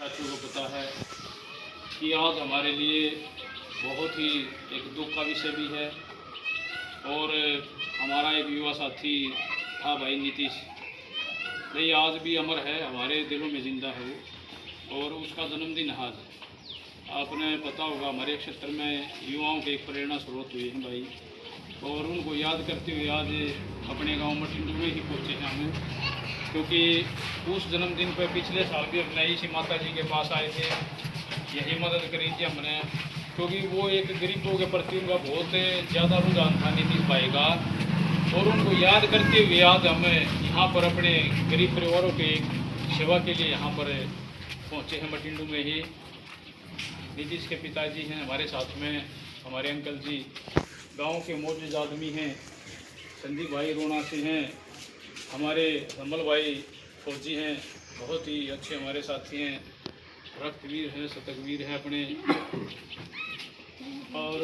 साथियों को पता है कि आज हमारे लिए बहुत ही एक दुख का विषय भी है। और हमारा एक युवा साथी था भाई नीतीश भाई, आज भी अमर है, हमारे दिलों में ज़िंदा है वो। और उसका जन्मदिन आज आपने पता होगा, हमारे क्षेत्र में युवाओं के एक प्रेरणा स्रोत हुए हैं भाई। और उनको याद करते हुए आज अपने गांव मटिंडू में ही पहुँचे हैं हम, क्योंकि उस जन्मदिन पर पिछले साल भी अपने इसी माता जी के पास आए थे, यही मदद करी थी हमने, क्योंकि वो एक गरीबों के प्रति उनका बहुत ज़्यादा रुझान था नीतीश भाई का। और उनको याद करते हुए आज हम यहाँ पर अपने गरीब परिवारों के सेवा के लिए यहाँ पर पहुँचे हैं मटिंडू में ही। नीतीश के पिताजी हैं हमारे साथ में, हमारे अंकल जी गांव के मौजूद आदमी हैं, संदीप भाई रोना से हैं, हमारे रमल भाई फौजी हैं, बहुत ही अच्छे हमारे साथी हैं, रक्तवीर हैं, शतकवीर हैं अपने। और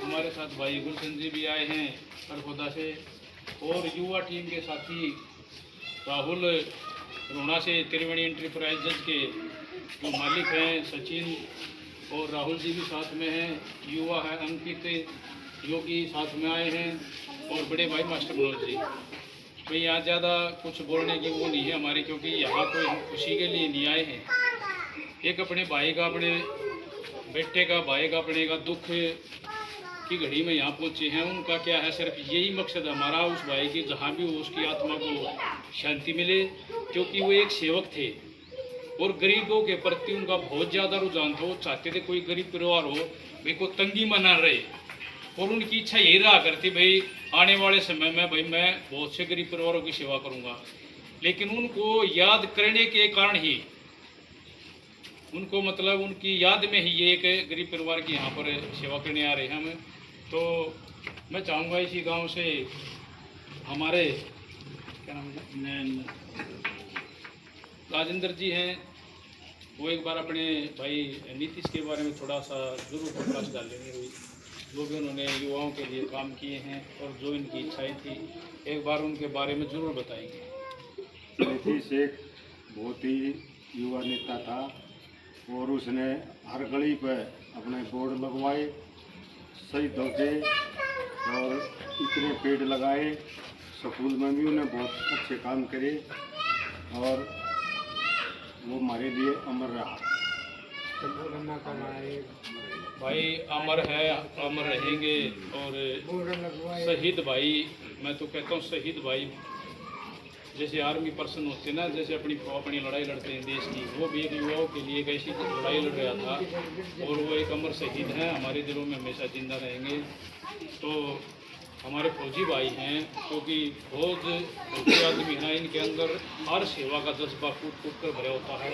हमारे साथ भाई गुलशन जी भी आए हैं सरखोदा से। और युवा टीम के साथी राहुल रोना से त्रिवेणी एंटरप्राइजेज के जो मालिक हैं सचिन और राहुल जी भी साथ में हैं। युवा है अंकित योगी साथ में आए हैं, और बड़े भाई मास्टर मनोज जी। भाई यहाँ ज़्यादा कुछ बोलने की वो नहीं है हमारी, क्योंकि यहाँ कोई हम खुशी के लिए नहीं आए हैं। एक अपने भाई का, अपने बेटे का, भाई का, अपने का दुख की घड़ी में यहाँ पहुँचे हैं। उनका क्या है, सिर्फ यही मकसद हमारा उस भाई की जहाँ भी हो उसकी आत्मा को शांति मिले, क्योंकि वो एक सेवक थे और गरीबों के प्रति उनका बहुत ज़्यादा रुझान था। वो चाहते थे कोई गरीब परिवार हो भाई को तंगी में ना रहे, और उनकी इच्छा यही रहा करती भाई आने वाले समय में भाई मैं बहुत से गरीब परिवारों की सेवा करूँगा। लेकिन उनको याद करने के कारण ही उनको मतलब उनकी याद में ही ये एक गरीब परिवार की यहाँ पर सेवा करने आ रहे हैं हम। तो मैं चाहूँगा इसी गांव से हमारे क्या नाम है राजेंद्र जी हैं, वो एक बार अपने भाई नीतीश के बारे में थोड़ा सा जरूर प्रकाश डालेंगे, जो भी उन्होंने युवाओं के लिए काम किए हैं और जो इनकी इच्छाएं थी, एक बार उनके बारे में ज़रूर बताएंगे। नीतीश एक बहुत ही युवा नेता था और उसने हर गली पर अपने बोर्ड लगवाए, सही धोखे और इतने पेड़ लगाए, स्कूल में भी उन्हें बहुत अच्छे काम करे और वो हमारे लिए अमर रहा। भाई अमर है, अमर रहेंगे। और शहीद भाई, मैं तो कहता हूँ शहीद भाई जैसे आर्मी पर्सन होते हैं ना, जैसे अपनी लड़ाई लड़ते हैं देश की, वो भी एक युवाओं के लिए एक ऐसी लड़ाई लड़ रहा था और वो एक अमर शहीद हैं, हमारे दिलों में हमेशा जिंदा रहेंगे। तो हमारे फौजी भाई हैं, क्योंकि बहुत फौजी आदमी हैं, इनके अंदर हर सेवा का जज्बा कूट कूट कर भरा होता है।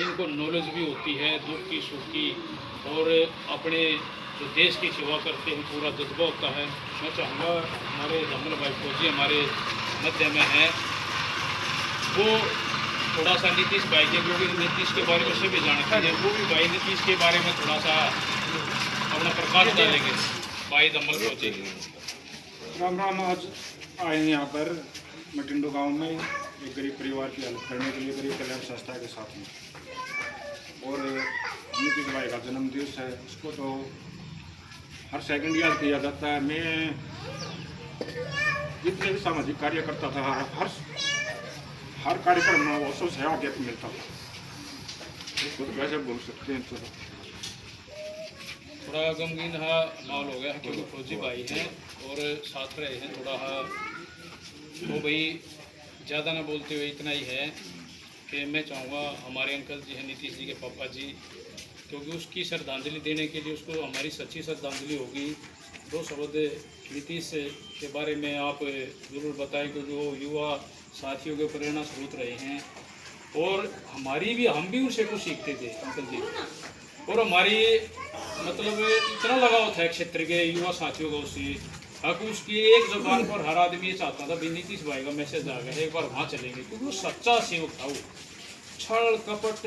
इनको नॉलेज भी होती है दुख की सुख की, और अपने जो देश की सेवा करते हैं पूरा जज्बा होता है। मैं चाहूँगा हमारे रमल भाई फौजी हमारे मध्य में हैं, वो थोड़ा सा नीतीश भाई के, क्योंकि नीतीश के बारे में सभी जानते हैं, वो भी भाई नीतीश के बारे में थोड़ा सा अपना प्रकाश डालेंगे। भाई दमल फौजी। राम राम। आज आए हैं यहाँ पर मटिंडू गांव में एक गरीब परिवार की हेल्प करने के लिए, गरीब कल्याण संस्था के साथ में। और नीतीश भाई का जन्म दिवस है, उसको तो हर सेकंड याद किया जाता है। मैं जितने भी सामाजिक कार्य करता था, हर कार्यक्रम में वो सबसे आगे मिलता था। इसको तो कैसे बोल सकते हैं, चलो थोड़ा गमगीन माहौल हो गया, क्योंकि फौजी भाई हैं और साथ रहे हैं थोड़ा। तो भाई ज़्यादा ना बोलते हुए इतना ही है कि मैं चाहूँगा हमारे अंकल जी हैं नीतीश जी के पापा जी, क्योंकि उसकी श्रद्धांजलि देने के लिए उसको हमारी सच्ची श्रद्धांजलि होगी। दो शब्द नीतीश के बारे में आप ज़रूर बताएं, क्योंकि वो युवा साथियों के प्रेरणा स्रोत रहे हैं और हम भी उनसे कुछ सीखते थे अंकल जी। और हमारी मतलब इतना लगाव था क्षेत्र के युवा साथियों का उससे, ताकि उसकी एक ज़बान पर हर आदमी ये चाहता था भाई नीतीश भाई का मैसेज आ गया, एक बार वहाँ चलेंगे, क्योंकि वो सच्चा सेवक था। वो छल कपट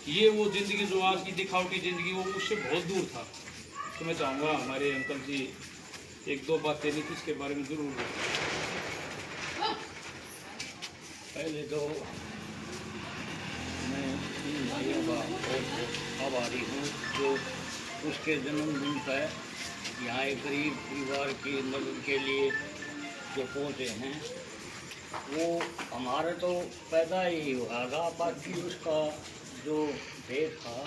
ये वो ज़िंदगी जो आज की दिखावटी ज़िंदगी, वो उससे बहुत दूर था। तो मैं चाहूँगा हमारे अंकल जी एक दो बातें नीतीश के बारे में ज़रूर पहले तो मैं इन भाइयों उसके जन्मदिन पर यहाँ एक गरीब परिवार की मदद के लिए जो पहुँचे हैं, वो हमारा तो पैदा ही होगा, बाकी उसका जो भेद था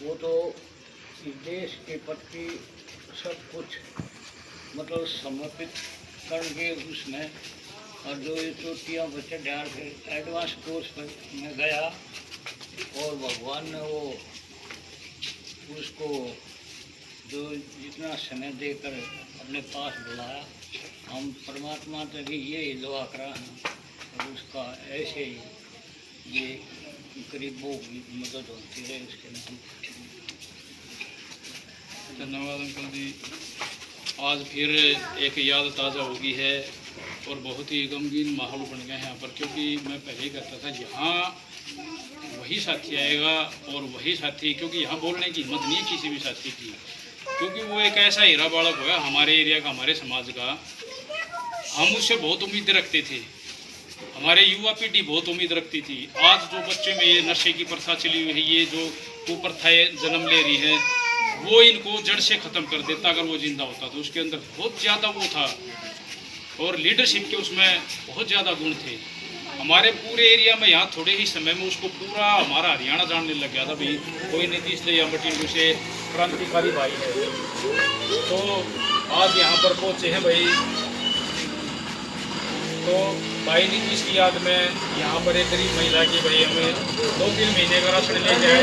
वो तो इस देश के प्रति सब कुछ मतलब समर्पित करके उसमें, और जो ये चोटियाँ बच्चे डाल के एडवांस कोर्स पर में गया और भगवान ने वो उसको जो जितना समय देकर अपने पास बुलाया, हम परमात्मा से भी ये दुआ करा है और उसका ऐसे ही ये गरीबों की मदद होती रहे उसके नाम। धन्यवाद अंकल जी। आज फिर एक याद ताज़ा हो गई है और बहुत ही गमगीन माहौल बन गया है यहाँ पर, क्योंकि मैं पहले ही कहता था यहाँ वही साथी आएगा और वही साथी, क्योंकि यहाँ बोलने की हिम्मत नहीं है किसी भी साथी की, क्योंकि वो एक ऐसा हीरा बालक होगा हमारे एरिया का, हमारे समाज का। हम उससे बहुत उम्मीद रखते थे, हमारे युवा पीढ़ी बहुत उम्मीद रखती थी। आज जो बच्चे में ये नशे की प्रथा चली हुई है, ये जो कुप्रथाएँ जन्म ले रही हैं, वो इनको जड़ से ख़त्म कर देता अगर वो जिंदा होता। तो उसके अंदर बहुत ज़्यादा वो था और लीडरशिप के उसमें बहुत ज़्यादा गुण थे। हमारे पूरे एरिया में यहाँ थोड़े ही समय में उसको पूरा हमारा हरियाणा जानने लग गया था भाई कोई नीतीश ले या बटिंडू से क्रांतिकारी भाई है। तो आज यहाँ पर पहुँचे हैं भाई, तो भाई नीतीश की याद में यहाँ पर एक गरीब महिला की भाई हमें 2-3 महीने का राशन ले जाए।